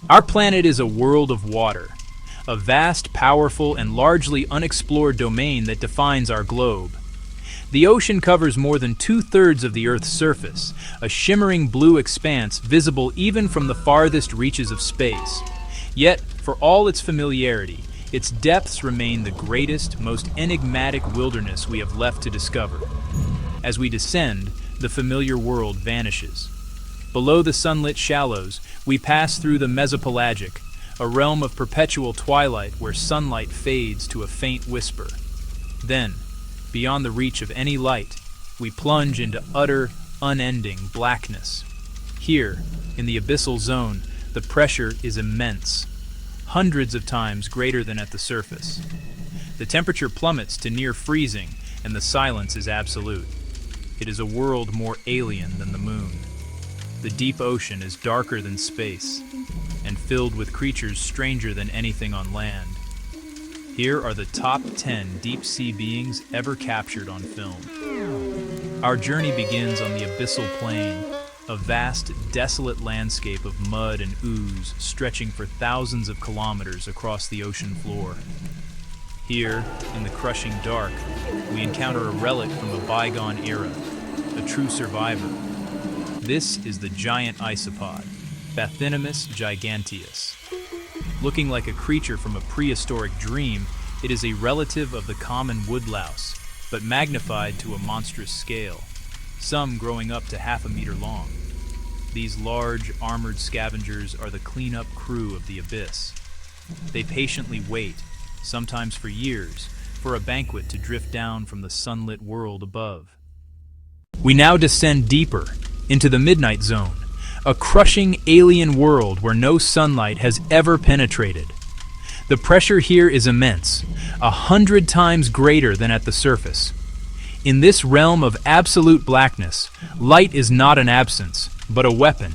Our planet is a world of water, a vast, powerful, and largely unexplored domain that defines our globe. The ocean covers more than two-thirds of the Earth's surface, a shimmering blue expanse visible even from the farthest reaches of space. Yet, for all its familiarity, its depths remain the greatest, most enigmatic wilderness we have left to discover. As we descend, the familiar world vanishes. Below the sunlit shallows, we pass through the mesopelagic, a realm of perpetual twilight where sunlight fades to a faint whisper. Then, beyond the reach of any light, we plunge into utter, unending blackness. Here, in the abyssal zone, the pressure is immense, hundreds of times greater than at the surface. The temperature plummets to near freezing, and the silence is absolute. It is a world more alien than the moon. The deep ocean is darker than space, and filled with creatures stranger than anything on land. Here are the top 10 deep-sea beings ever captured on film. Our journey begins on the abyssal plain, a vast, desolate landscape of mud and ooze stretching for thousands of kilometers across the ocean floor. Here, in the crushing dark, we encounter a relic from a bygone era, a true survivor. This is the giant isopod, Bathynomus giganteus. Looking like a creature from a prehistoric dream, it is a relative of the common woodlouse, but magnified to a monstrous scale, some growing up to half a meter long. These large, armored scavengers are the cleanup crew of the abyss. They patiently wait, sometimes for years, for a banquet to drift down from the sunlit world above. We now descend deeper, into the midnight zone, a crushing alien world where no sunlight has ever penetrated. The pressure here is immense, 100 times greater than at the surface. In this realm of absolute blackness, light is not an absence, but a weapon.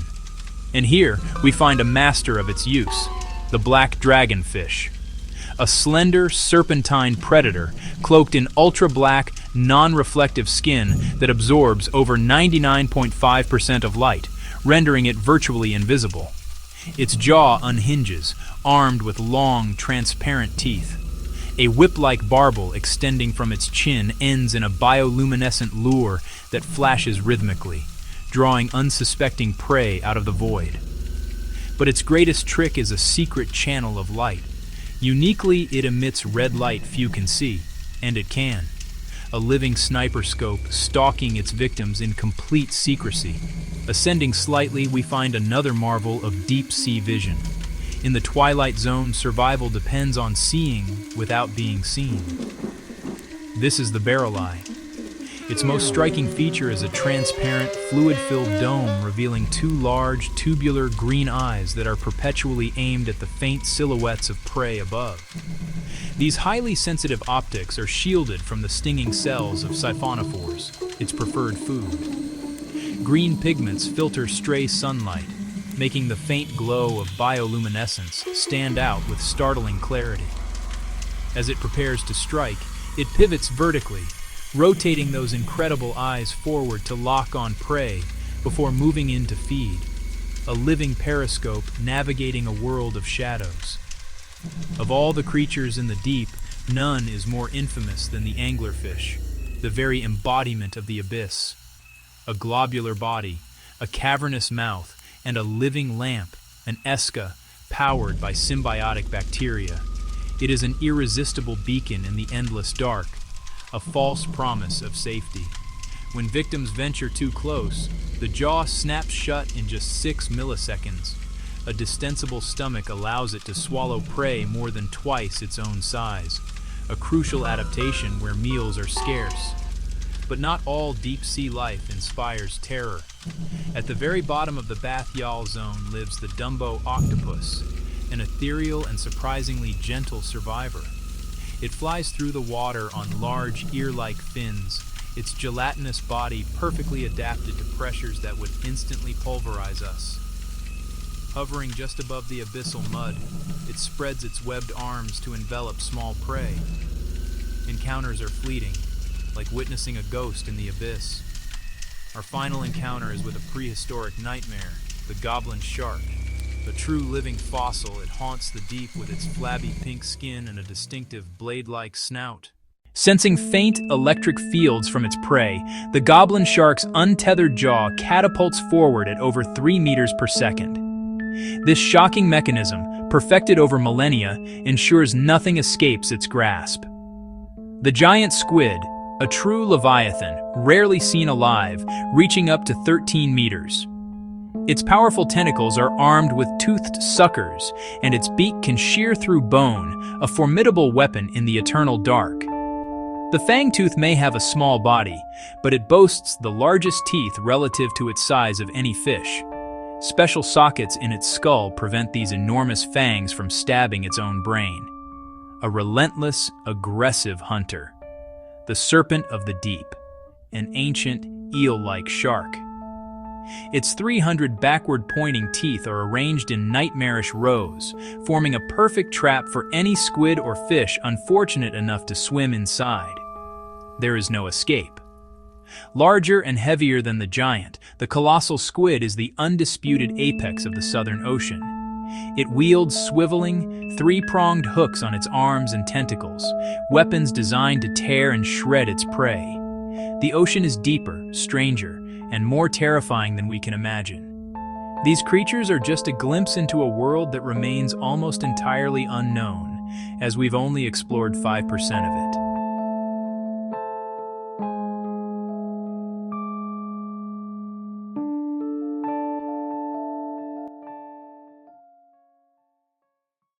And here we find a master of its use, the black dragonfish. A slender, serpentine predator cloaked in ultra-black, non-reflective skin that absorbs over 99.5% of light, rendering it virtually invisible. Its jaw unhinges, armed with long, transparent teeth. A whip-like barbel extending from its chin ends in a bioluminescent lure that flashes rhythmically, drawing unsuspecting prey out of the void. But its greatest trick is a secret channel of light. Uniquely, it emits red light few can see, and it can. A living sniper scope stalking its victims in complete secrecy. Ascending slightly, we find another marvel of deep-sea vision. In the twilight zone, survival depends on seeing without being seen. This is the barrel eye. Its most striking feature is a transparent, fluid-filled dome revealing two large, tubular green eyes that are perpetually aimed at the faint silhouettes of prey above. These highly sensitive optics are shielded from the stinging cells of siphonophores, its preferred food. Green pigments filter stray sunlight, making the faint glow of bioluminescence stand out with startling clarity. As it prepares to strike, it pivots vertically, rotating those incredible eyes forward to lock on prey before moving in to feed, a living periscope navigating a world of shadows. Of all the creatures in the deep, none is more infamous than the anglerfish, the very embodiment of the abyss. A globular body, a cavernous mouth, and a living lamp, an esca, powered by symbiotic bacteria. It is an irresistible beacon in the endless dark, a false promise of safety. When victims venture too close, the jaw snaps shut in just 6 milliseconds. A distensible stomach allows it to swallow prey more than twice its own size, a crucial adaptation where meals are scarce. But not all deep-sea life inspires terror. At the very bottom of the bathyal zone lives the Dumbo octopus, an ethereal and surprisingly gentle survivor. It flies through the water on large, ear-like fins, its gelatinous body perfectly adapted to pressures that would instantly pulverize us. Hovering just above the abyssal mud, it spreads its webbed arms to envelop small prey. Encounters are fleeting, like witnessing a ghost in the abyss. Our final encounter is with a prehistoric nightmare, the goblin shark. A true living fossil, it haunts the deep with its flabby pink skin and a distinctive blade-like snout. Sensing faint electric fields from its prey, the goblin shark's untethered jaw catapults forward at over 3 meters per second. This shocking mechanism, perfected over millennia, ensures nothing escapes its grasp. The giant squid, a true leviathan, rarely seen alive, reaching up to 13 meters. Its powerful tentacles are armed with toothed suckers, and its beak can shear through bone, a formidable weapon in the eternal dark. The fangtooth may have a small body, but it boasts the largest teeth relative to its size of any fish. Special sockets in its skull prevent these enormous fangs from stabbing its own brain. A relentless, aggressive hunter. The serpent of the deep, an ancient, eel-like shark. Its 300 backward-pointing teeth are arranged in nightmarish rows, forming a perfect trap for any squid or fish unfortunate enough to swim inside. There is no escape. Larger and heavier than the giant, the colossal squid is the undisputed apex of the Southern Ocean. It wields swiveling, three-pronged hooks on its arms and tentacles, weapons designed to tear and shred its prey. The ocean is deeper, stranger, and more terrifying than we can imagine. These creatures are just a glimpse into a world that remains almost entirely unknown, as we've only explored 5% of it.